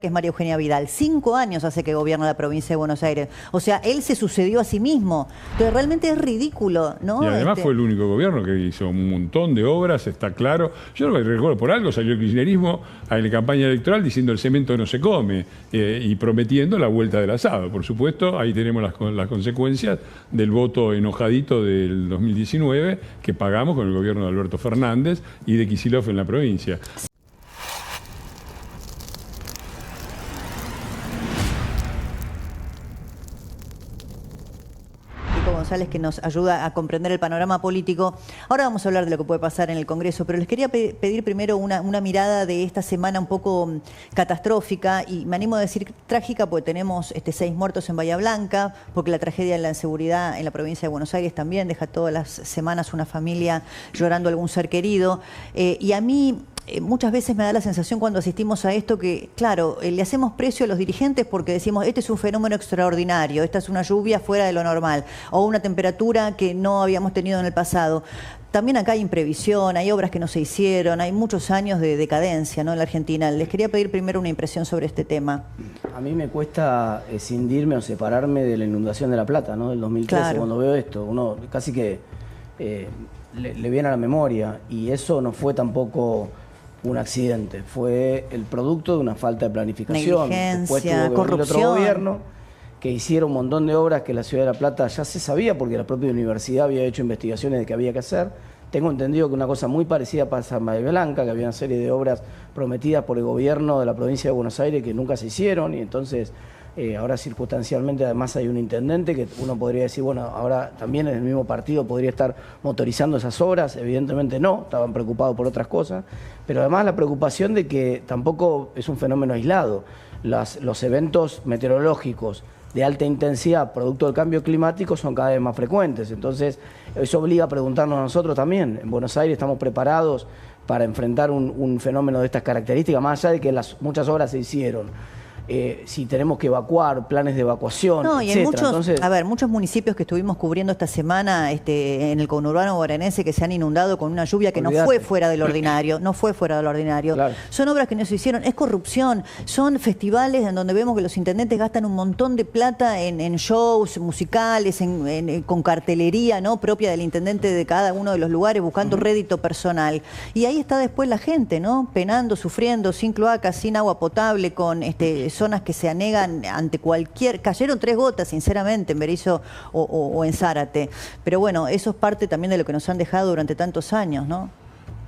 Que es María Eugenia Vidal. 5 años hace que gobierna la provincia de Buenos Aires. O sea, él se sucedió a sí mismo. Entonces realmente es ridículo, ¿no? Y además fue el único gobierno que hizo un montón de obras, está claro. Yo lo que recuerdo, por algo salió el kirchnerismo en la campaña electoral diciendo el cemento no se come y prometiendo la vuelta del asado. Por supuesto, ahí tenemos las consecuencias del voto enojadito del 2019 que pagamos con el gobierno de Alberto Fernández y de Kicillof en la provincia. González, que nos ayuda a comprender el panorama político. Ahora vamos a hablar de lo que puede pasar en el Congreso, pero les quería pedir primero una mirada de esta semana un poco catastrófica, y me animo a decir trágica porque tenemos 6 muertos en Bahía Blanca, porque la tragedia de la inseguridad en la provincia de Buenos Aires también deja todas las semanas una familia llorando a algún ser querido. Y a mí muchas veces me da la sensación cuando asistimos a esto que, claro, le hacemos precio a los dirigentes porque decimos, este es un fenómeno extraordinario, esta es una lluvia fuera de lo normal, o una temperatura que no habíamos tenido en el pasado. También acá hay imprevisión, hay obras que no se hicieron, hay muchos años de decadencia, ¿no?, en la Argentina. Les quería pedir primero una impresión sobre este tema. A mí me cuesta escindirme o separarme de la inundación de La Plata, ¿no?, del 2013, claro. Cuando veo esto, uno casi que le viene a la memoria, y eso no fue tampoco un accidente, fue el producto de una falta de planificación. Negligencia, corrupción. Otro gobierno que hicieron un montón de obras que la ciudad de La Plata ya se sabía porque la propia universidad había hecho investigaciones de que había que hacer. Tengo entendido que una cosa muy parecida pasa en Bahía Blanca, que había una serie de obras prometidas por el gobierno de la provincia de Buenos Aires que nunca se hicieron, y entonces ahora circunstancialmente además hay un intendente que uno podría decir, bueno, ahora también en el mismo partido podría estar motorizando esas obras. Evidentemente no, estaban preocupados por otras cosas, pero además la preocupación de que tampoco es un fenómeno aislado. Los eventos meteorológicos de alta intensidad producto del cambio climático son cada vez más frecuentes, entonces eso obliga a preguntarnos a nosotros también. En Buenos Aires estamos preparados para enfrentar un fenómeno de estas características, más allá de que muchas obras se hicieron. Si tenemos que evacuar, planes de evacuación, no, y en Entonces, muchos municipios que estuvimos cubriendo esta semana en el conurbano bonaerense que se han inundado con una lluvia que no fue fuera del ordinario, no fue fuera del ordinario. Claro. Son obras que no se hicieron, es corrupción, son festivales en donde vemos que los intendentes gastan un montón de plata en shows musicales, con cartelería, ¿no?, propia del intendente de cada uno de los lugares, buscando rédito personal. Y ahí está después la gente, ¿no?, penando, sufriendo, sin cloacas, sin agua potable, con zonas que se anegan ante cualquier... Cayeron 3 gotas, sinceramente, en Berisso o en Zárate. Pero bueno, eso es parte también de lo que nos han dejado durante tantos años, ¿no?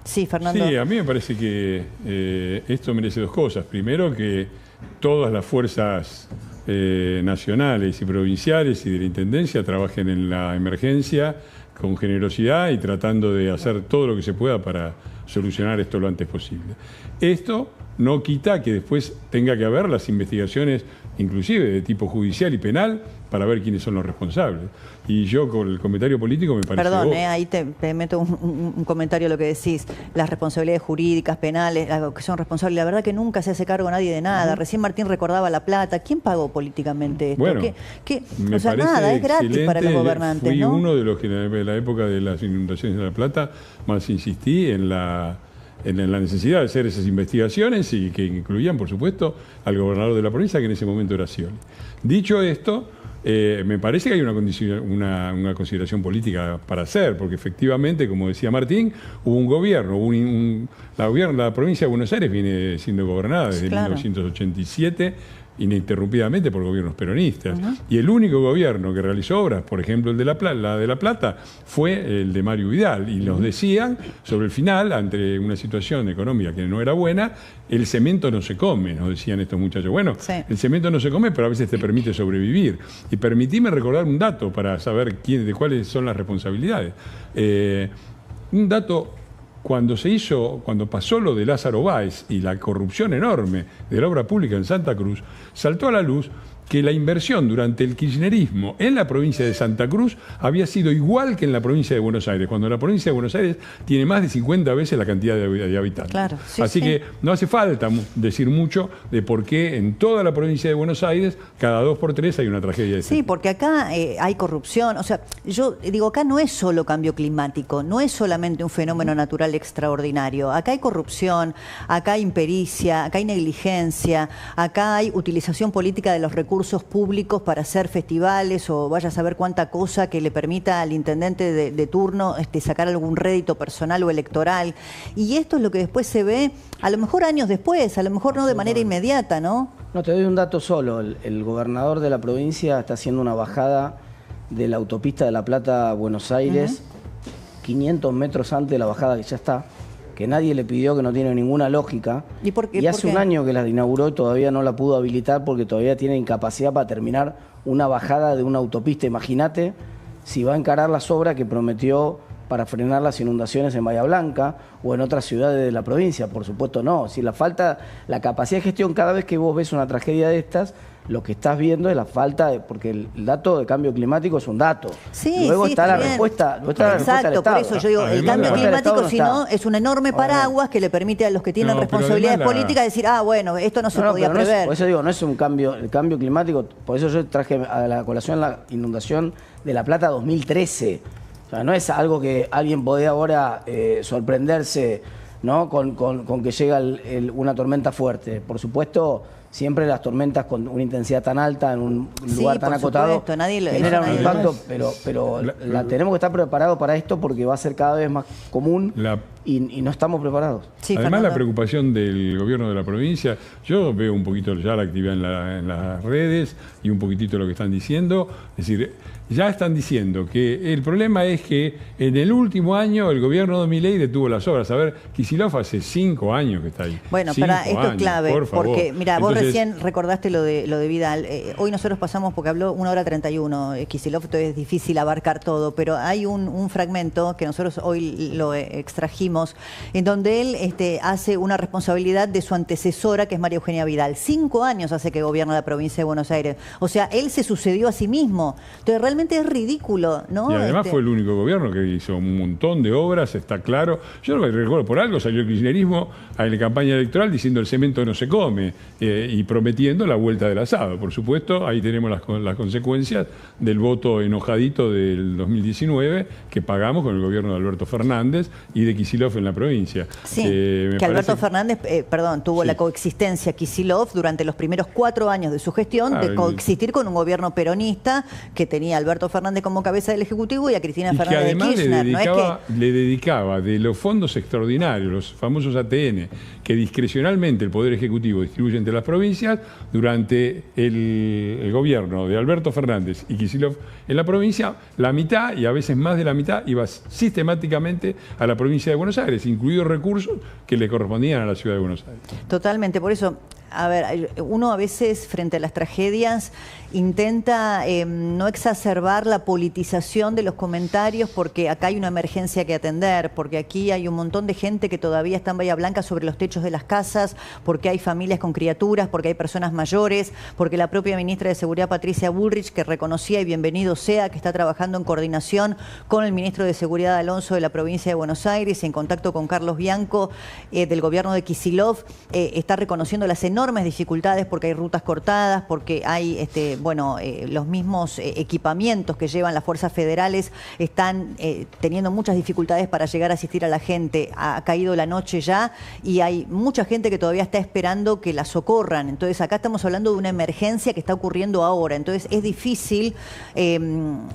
Sí, Fernando. Sí, a mí me parece que esto merece 2 cosas. Primero, que todas las fuerzas nacionales y provinciales y de la Intendencia trabajen en la emergencia con generosidad y tratando de hacer todo lo que se pueda para solucionar esto lo antes posible. Esto no quita que después tenga que haber las investigaciones, inclusive de tipo judicial y penal, para ver quiénes son los responsables. Y yo con el comentario político me parece... Perdón, ahí te meto un comentario a lo que decís. Las responsabilidades jurídicas, penales, que son responsables. La verdad que nunca se hace cargo nadie de nada. Recién Martín recordaba La Plata. ¿Quién pagó políticamente esto? Bueno, o sea, nada, es gratis para los gobernantes, Fui ¿no? uno de los que en la época de las inundaciones de La Plata más insistí en la necesidad de hacer esas investigaciones, y que incluían, por supuesto, al gobernador de la provincia, que en ese momento era Scioli. Dicho esto, me parece que hay una consideración política para hacer, porque efectivamente, como decía Martín, hubo un gobierno, la provincia de Buenos Aires viene siendo gobernada desde 1987, ininterrumpidamente por gobiernos peronistas. Y el único gobierno que realizó obras, por ejemplo el de La Plata, fue el de Mario Vidal. Y nos decían, sobre el final, ante una situación económica que no era buena, el cemento no se come, nos decían estos muchachos. Bueno, el cemento no se come, pero a veces te permite sobrevivir. Y permitime recordar un dato para saber de cuáles son las responsabilidades. Un dato... Cuando pasó lo de Lázaro Báez y la corrupción enorme de la obra pública en Santa Cruz, saltó a la luz que la inversión durante el kirchnerismo en la provincia de Santa Cruz había sido igual que en la provincia de Buenos Aires, cuando la provincia de Buenos Aires tiene más de 50 veces la cantidad de habitantes. Claro, sí, Así que no hace falta decir mucho de por qué en toda la provincia de Buenos Aires, cada 2 por 3 hay una tragedia de este Sí, tipo. porque acá hay corrupción. O sea, yo digo, acá no es solo cambio climático, no es solamente un fenómeno natural extraordinario. Acá hay corrupción, acá hay impericia, acá hay negligencia, acá hay utilización política de los recursos públicos para hacer festivales o vaya a saber cuánta cosa que le permita al intendente de turno sacar algún rédito personal o electoral. Y esto es lo que después se ve, a lo mejor años después, a lo mejor no de manera inmediata, ¿no? No, te doy un dato solo. El gobernador de la provincia está haciendo una bajada de la autopista de La Plata a Buenos Aires, 500 metros antes de la bajada que ya está, que nadie le pidió, que no tiene ninguna lógica. ¿Y por qué? Y hace un año que la inauguró y todavía no la pudo habilitar porque todavía tiene incapacidad para terminar una bajada de una autopista. Imagínate si va a encarar las obras que prometió para frenar las inundaciones en Bahía Blanca o en otras ciudades de la provincia. Por supuesto no. Si la falta, la capacidad de gestión, cada vez que vos ves una tragedia de estas, lo que estás viendo es la falta, porque el dato de cambio climático es un dato. Sí, luego sí, está la bien. respuesta. Luego está la respuesta del Exacto, por Estado. eso yo digo, el cambio Además, climático, no si está. no, es un enorme paraguas que le permite a los que tienen No, pero responsabilidades además políticas decir, bueno, esto no se podía pero no es- prever. por eso digo, no es un cambio, el cambio climático, por eso yo traje a la colación la inundación de La Plata 2013. O sea, no es algo que alguien podía ahora sorprenderse, ¿no? con que llega una tormenta fuerte. Por supuesto, siempre las tormentas con una intensidad tan alta en un Sí, lugar tan por acotado supuesto, nadie lo- generan eso un nadie lo impacto, pero tenemos que estar preparados para esto porque va a ser cada vez más común y no estamos preparados. Sí, Además, Fernando. la preocupación del gobierno de la provincia, yo veo un poquito ya la actividad en las redes y un poquitito lo que están diciendo. Es decir, ya están diciendo que el problema es que en el último año el gobierno de Milei detuvo las obras. A ver, Kicillof hace 5 años que está ahí. Bueno, 5 para esto es años, clave, por favor. porque mira, vos Entonces, recién recordaste lo de Vidal. Hoy nosotros pasamos, porque habló 1 hora 31, Kicillof, entonces es difícil abarcar todo, pero hay un fragmento que nosotros hoy lo extrajimos, en donde él hace una responsabilidad de su antecesora, que es María Eugenia Vidal. 5 años hace que gobierna la provincia de Buenos Aires. O sea, él se sucedió a sí mismo. Entonces realmente es ridículo, ¿no? Y además fue el único gobierno que hizo un montón de obras, está claro. Yo lo que recuerdo, por algo salió el kirchnerismo en la campaña electoral diciendo el cemento no se come y prometiendo la vuelta del asado. Por supuesto, ahí tenemos las consecuencias del voto enojadito del 2019 que pagamos con el gobierno de Alberto Fernández y de Kicillof en la provincia. Sí, Me que Alberto parece- Fernández, tuvo Sí. la coexistencia Kicillof durante los primeros 4 años de su gestión, de coexistir con un gobierno peronista que tenía a Alberto Fernández como cabeza del Ejecutivo y a Cristina Y que Fernández de además Kirchner. le dedicaba de los fondos extraordinarios, los famosos ATN, que discrecionalmente el Poder Ejecutivo distribuye entre las provincias, durante el gobierno de Alberto Fernández y Kicillof en la provincia, la mitad y a veces más de la mitad iba sistemáticamente a la provincia de Buenos Aires, incluidos recursos que le correspondían a la ciudad de Buenos Aires. Totalmente, por eso, a ver, uno a veces frente a las tragedias intenta no exacerbar la politización de los comentarios porque acá hay una emergencia que atender, porque aquí hay un montón de gente que todavía está en Bahía Blanca sobre los techos de las casas, porque hay familias con criaturas, porque hay personas mayores, porque la propia ministra de Seguridad, Patricia Bullrich, que reconocía y bienvenido sea, que está trabajando en coordinación con el ministro de Seguridad, Alonso, de la provincia de Buenos Aires, y en contacto con Carlos Bianco, del gobierno de Kicillof, está reconociendo las enormes dificultades porque hay rutas cortadas, porque hay los mismos equipamientos que llevan las fuerzas federales están teniendo muchas dificultades para llegar a asistir a la gente. Ha caído la noche ya y hay mucha gente que todavía está esperando que la socorran. Entonces acá estamos hablando de una emergencia que está ocurriendo ahora. Entonces es difícil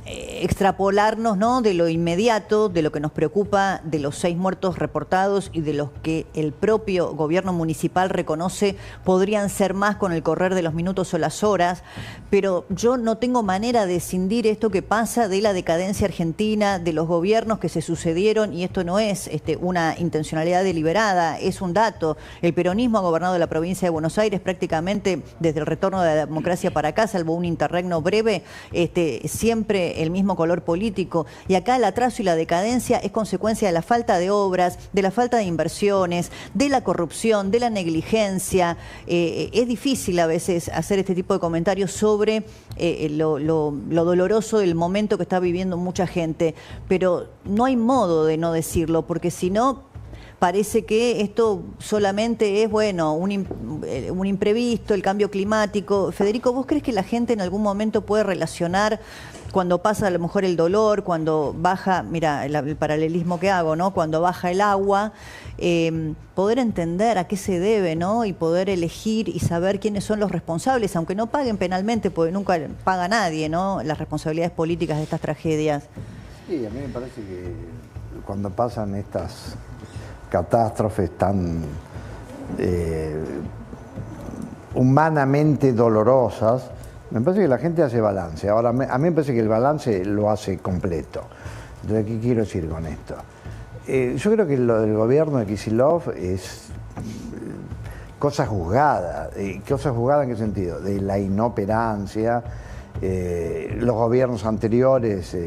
extrapolarnos, ¿no?, de lo inmediato, de lo que nos preocupa, de los 6 muertos reportados y de los que el propio gobierno municipal reconoce podrían ser más con el correr de los minutos o las horas, pero yo no tengo manera de escindir esto que pasa de la decadencia argentina, de los gobiernos que se sucedieron, y esto no es una intencionalidad deliberada, es un dato. El peronismo ha gobernado la provincia de Buenos Aires prácticamente desde el retorno de la democracia para acá, salvo un interregno breve, siempre el mismo color político, y acá el atraso y la decadencia es consecuencia de la falta de obras, de la falta de inversiones, de la corrupción, de la negligencia, es difícil a veces hacer este tipo de comentarios sobre lo doloroso del momento que está viviendo mucha gente, pero no hay modo de no decirlo, porque si no, parece que esto solamente es, bueno, un imprevisto, el cambio climático. Federico, ¿vos crees que la gente en algún momento puede relacionar cuando pasa a lo mejor el dolor, cuando baja, mira, el paralelismo que hago, ¿no? Cuando baja el agua, poder entender a qué se debe, ¿no? Y poder elegir y saber quiénes son los responsables, aunque no paguen penalmente, porque nunca paga nadie, ¿no? Las responsabilidades políticas de estas tragedias. Sí, a mí me parece que cuando pasan estas catástrofes tan humanamente dolorosas, me parece que la gente hace balance. Ahora, a mí me parece que el balance lo hace completo. Entonces, ¿qué quiero decir con esto? Yo creo que lo del gobierno de Kicillof es cosa juzgada. ¿Cosa juzgada en qué sentido? De la inoperancia. Los gobiernos anteriores...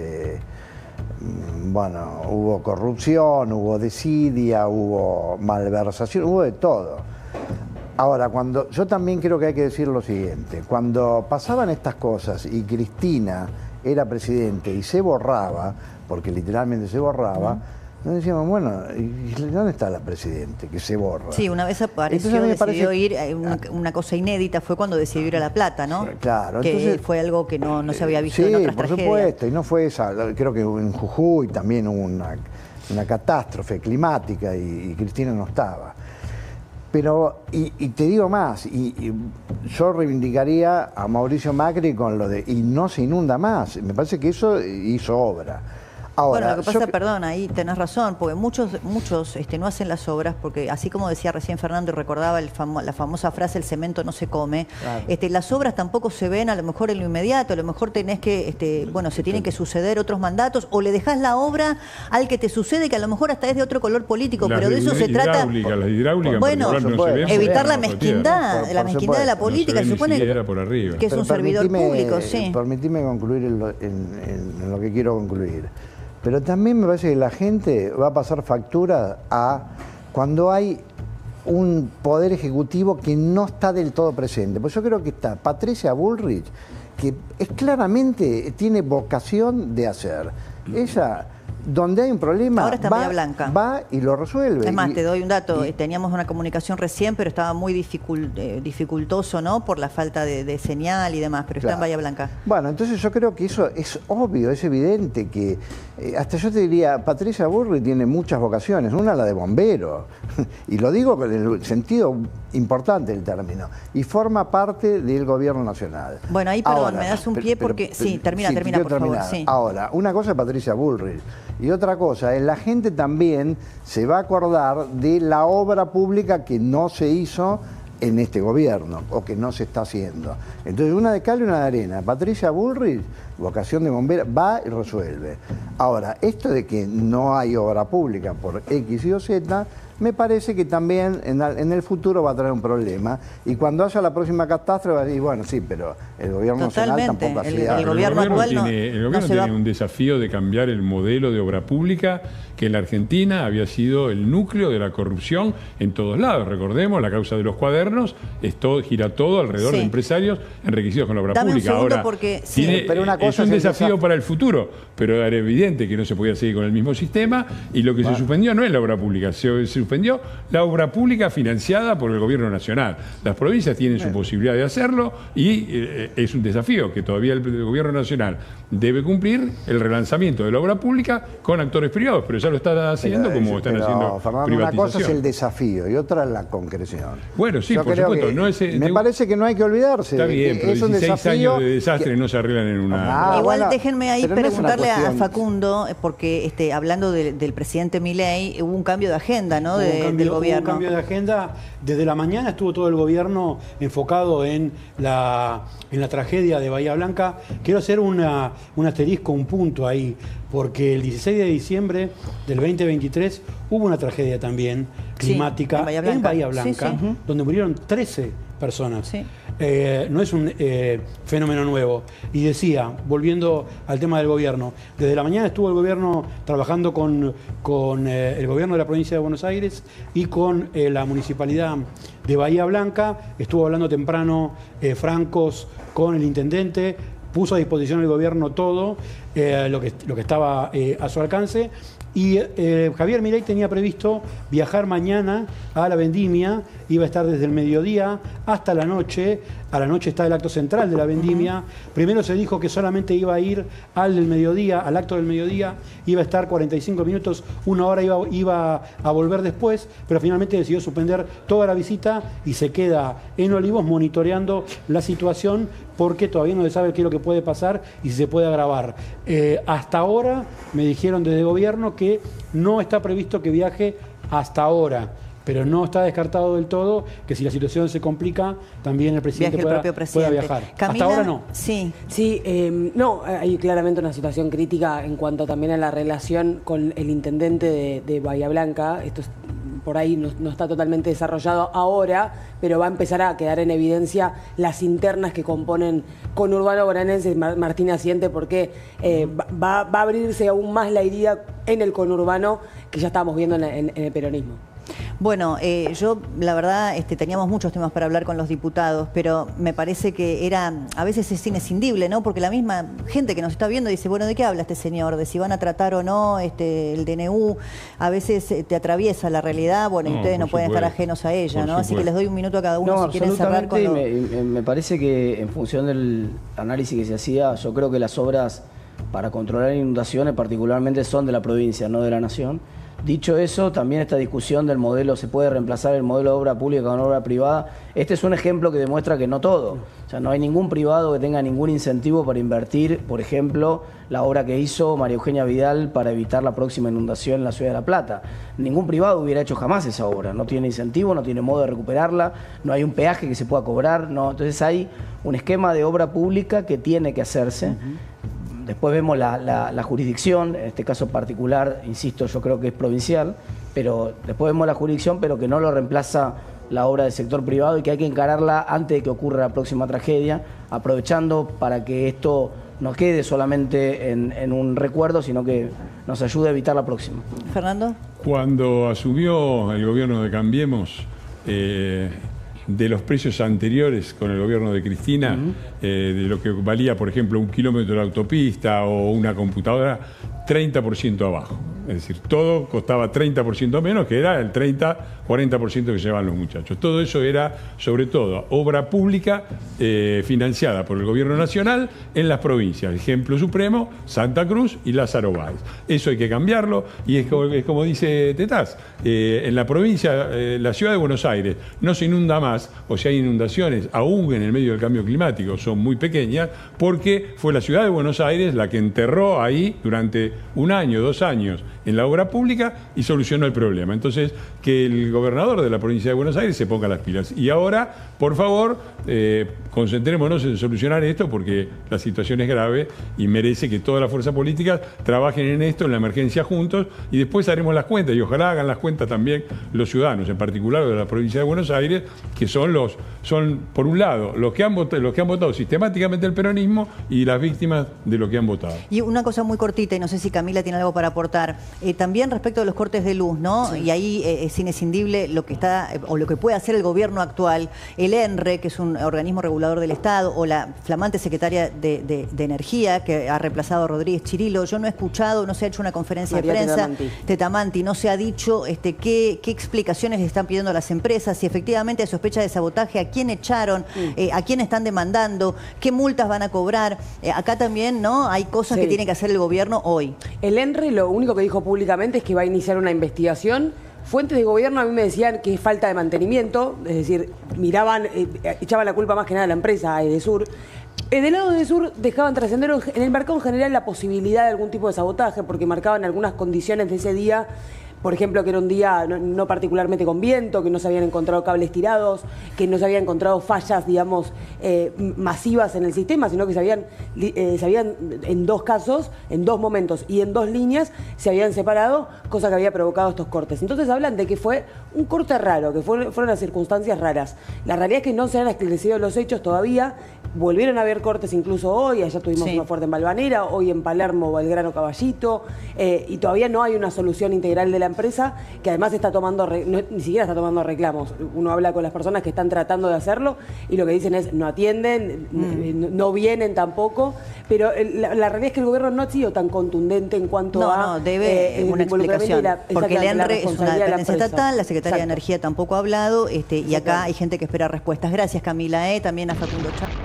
bueno, hubo corrupción, hubo desidia, hubo malversación, hubo de todo. Ahora, yo también creo que hay que decir lo siguiente: cuando pasaban estas cosas y Cristina era presidente y se borraba, porque literalmente se borraba, nos decíamos, bueno, ¿y dónde está la presidente que se borra? Sí, una vez apareció, decidió ir, una cosa inédita fue cuando decidió ir a La Plata, ¿no? Claro. Que entonces, fue algo que no se había visto sí, en otras por tragedias. supuesto, y no fue esa. Creo que en Jujuy también hubo una catástrofe climática y Cristina no estaba. Pero, y te digo más, y yo reivindicaría a Mauricio Macri con lo de, y no se inunda más. Me parece que eso hizo obra. Ahora, bueno, lo que pasa, perdón, ahí tenés razón, porque muchos no hacen las obras, porque así como decía recién Fernando y recordaba la famosa frase, el cemento no se come, Claro. Las obras tampoco se ven a lo mejor en lo inmediato, a lo mejor tenés que, bueno, se tienen que suceder otros mandatos, o le dejás la obra al que te sucede, que a lo mejor hasta es de otro color político, pero de eso se trata. Las hidráulicas, bueno, en particular, no se ven evitar la porque no mezquindad, Por la mezquindad de la supuesto. política, No se se ve supone ni siquiera por arriba. que es un servidor público, sí. Permitime concluir en lo que quiero concluir. Pero también me parece que la gente va a pasar factura a cuando hay un poder ejecutivo que no está del todo presente. Pues yo creo que está Patricia Bullrich, que claramente tiene vocación de hacer. Ella, donde hay un problema, Ahora está en Bahía Blanca. va y lo resuelve. Es más, te doy un dato, teníamos una comunicación recién, pero estaba muy dificultoso, ¿no? Por la falta de señal y demás, pero está en Bahía Blanca. Bueno, entonces yo creo que eso es obvio, es evidente que, hasta yo te diría, Patricia Bullrich tiene muchas vocaciones, una la de bombero, y lo digo con el sentido importante del término, y forma parte del gobierno nacional. Bueno, ahí, perdón, me das un pie porque... Sí, termina, por favor. Sí. Ahora, una cosa es Patricia Bullrich, y otra cosa es la gente también se va a acordar de la obra pública que no se hizo en este gobierno, o que no se está haciendo. Entonces, una de cal y una de arena. Patricia Bullrich, vocación de bombera, va y resuelve. Ahora, esto de que no hay obra pública por X y o Z, me parece que también en el futuro va a traer un problema. Y cuando haya la próxima catástrofe, va a decir, bueno, sí, pero el gobierno nacional tampoco hacía... El gobierno actual tiene un desafío de cambiar el modelo de obra pública, que en la Argentina había sido el núcleo de la corrupción en todos lados. Recordemos, la causa de los cuadernos, gira todo alrededor de empresarios enriquecidos con la obra pública. Ahora, pero una cosa es un desafío para el futuro, pero era evidente que no se podía seguir con el mismo sistema, y lo que se suspendió no es la obra pública, se suspendió la obra pública financiada por el gobierno nacional. Las provincias tienen su posibilidad de hacerlo, y es un desafío que todavía el gobierno nacional debe cumplir, el relanzamiento de la obra pública con actores privados, pero ya lo están haciendo como están haciendo Fernando, privatización. una cosa es el desafío y otra es la concreción. Bueno, sí, yo por supuesto. Me parece que no hay que olvidarse. Está bien, pero es un 16 desafío años de desastre no se arreglan en una... Igual déjenme ahí preguntarle a cuestión... Facundo, porque hablando del presidente Milei, hubo un cambio de agenda, ¿no? Del gobierno. Hubo un cambio de agenda. Desde la mañana estuvo todo el gobierno enfocado en la tragedia de Bahía Blanca. Quiero hacer un asterisco, un punto ahí, porque el 16 de diciembre del 2023 hubo una tragedia también climática en Bahía Blanca, sí, sí. donde murieron 13 personas. Sí. no es un fenómeno nuevo. Y decía, volviendo al tema del gobierno, desde la mañana estuvo el gobierno trabajando con el gobierno de la provincia de Buenos Aires y con la municipalidad de Bahía Blanca. Estuvo hablando temprano Francos con el intendente, puso a disposición el gobierno todo lo que estaba a su alcance. Y Javier Milei tenía previsto viajar mañana a la vendimia, iba a estar desde el mediodía hasta la noche. A la noche está el acto central de la vendimia. Primero se dijo que solamente iba a ir al acto del mediodía, iba a estar 45 minutos, una hora iba a volver después, pero finalmente decidió suspender toda la visita y se queda en Olivos monitoreando la situación porque todavía no se sabe qué es lo que puede pasar y si se puede agravar. Hasta ahora me dijeron desde el gobierno que no está previsto que viaje hasta ahora, pero no está descartado del todo que si la situación se complica, también el presidente pueda viajar. Camila, hasta ahora no. Sí. Sí, no, hay claramente una situación crítica en cuanto también a la relación con el intendente de Bahía Blanca. Esto por ahí no está totalmente desarrollado ahora, pero va a empezar a quedar en evidencia las internas que componen Conurbano Bonaerense, Martín Asiente, porque va a abrirse aún más la herida en el conurbano que ya estábamos viendo en el peronismo. Bueno, yo la verdad teníamos muchos temas para hablar con los diputados, pero me parece que a veces es inescindible, ¿no? Porque la misma gente que nos está viendo dice, bueno, ¿de qué habla este señor? ¿De si van a tratar o no el DNU? A veces te atraviesa la realidad, bueno, y ustedes no pueden estar ajenos a ella, ¿no? Así que les doy un minuto a cada uno si quieren cerrar con lo... me parece que en función del análisis que se hacía, yo creo que las obras para controlar inundaciones particularmente son de la provincia, no de la nación. Dicho eso, también esta discusión del modelo, ¿se puede reemplazar el modelo de obra pública con obra privada? Este es un ejemplo que demuestra que no todo. O sea, no hay ningún privado que tenga ningún incentivo para invertir, por ejemplo, la obra que hizo María Eugenia Vidal para evitar la próxima inundación en la ciudad de La Plata. Ningún privado hubiera hecho jamás esa obra. No tiene incentivo, no tiene modo de recuperarla, no hay un peaje que se pueda cobrar. No. Entonces hay un esquema de obra pública que tiene que hacerse. Después vemos la jurisdicción, en este caso particular, insisto, yo creo que es provincial, pero después vemos la jurisdicción, pero que no lo reemplaza la obra del sector privado y que hay que encararla antes de que ocurra la próxima tragedia, aprovechando para que esto no quede solamente en un recuerdo, sino que nos ayude a evitar la próxima. Fernando. Cuando asumió el gobierno de Cambiemos, de los precios anteriores con el gobierno de Cristina, de lo que valía, por ejemplo, 1 kilómetro de autopista o una computadora, 30% abajo. Es decir, todo costaba 30% menos, que era el 30-40% que llevaban los muchachos. Todo eso era, sobre todo, obra pública financiada por el gobierno nacional en las provincias. Ejemplo supremo, Santa Cruz y Lázaro Báez. Eso hay que cambiarlo y es como dice Tetaz, en la provincia, la ciudad de Buenos Aires no se inunda más, o sea, hay inundaciones, aún en el medio del cambio climático, son muy pequeñas, porque fue la ciudad de Buenos Aires la que enterró ahí durante 1 año, 2 años, en la obra pública y solucionó el problema. Entonces, que el gobernador de la provincia de Buenos Aires se ponga las pilas. Y ahora, por favor, concentrémonos en solucionar esto porque la situación es grave y merece que todas las fuerzas políticas trabajen en esto, en la emergencia juntos, y después haremos las cuentas. Y ojalá hagan las cuentas también los ciudadanos, en particular de la provincia de Buenos Aires, que son por un lado, los que han votado sistemáticamente el peronismo y las víctimas de lo que han votado. Y una cosa muy cortita, y no sé si Camila tiene algo para aportar. También respecto a los cortes de luz, ¿no? Sí. Y ahí es inescindible lo que está o lo que puede hacer el gobierno actual, el ENRE, que es un organismo regulador del Estado, o la flamante secretaria de Energía, que ha reemplazado a Rodríguez Chirilo. Yo no he escuchado, no se ha hecho una conferencia María de prensa. Tetamanti. No se ha dicho qué explicaciones le están pidiendo a las empresas, si efectivamente hay sospecha de sabotaje, a quién echaron, a quién están demandando, qué multas van a cobrar. Acá también, ¿no? Hay cosas que tiene que hacer el gobierno hoy. El ENRE lo único que dijo públicamente es que va a iniciar una investigación. Fuentes de gobierno a mí me decían que es falta de mantenimiento, es decir, echaban la culpa más que nada a la empresa, a Edesur. Del lado de Edesur dejaban trascender en el mercado en general la posibilidad de algún tipo de sabotaje, porque marcaban algunas condiciones de ese día por ejemplo, que era un día no particularmente con viento, que no se habían encontrado cables tirados, que no se habían encontrado fallas, digamos, masivas en el sistema, sino que se habían en 2 casos, en 2 momentos y en 2 líneas, se habían separado, cosa que había provocado estos cortes. Entonces hablan de que fue un corte raro, que fueron las circunstancias raras. La realidad es que no se han esclarecido los hechos todavía, volvieron a haber cortes incluso hoy, allá tuvimos uno fuerte en Valvanera, hoy en Palermo, Belgrano, Caballito, y todavía no hay una solución integral de la empresa, que además está tomando, ni siquiera está tomando reclamos. Uno habla con las personas que están tratando de hacerlo y lo que dicen es no atienden, no vienen tampoco, pero la realidad es que el gobierno no ha sido tan contundente en cuanto a... No, debe una explicación, porque es una dependencia estatal, la Secretaría de Energía tampoco ha hablado, y acá hay gente que espera respuestas. Gracias, Camila, también a Facundo Chávez.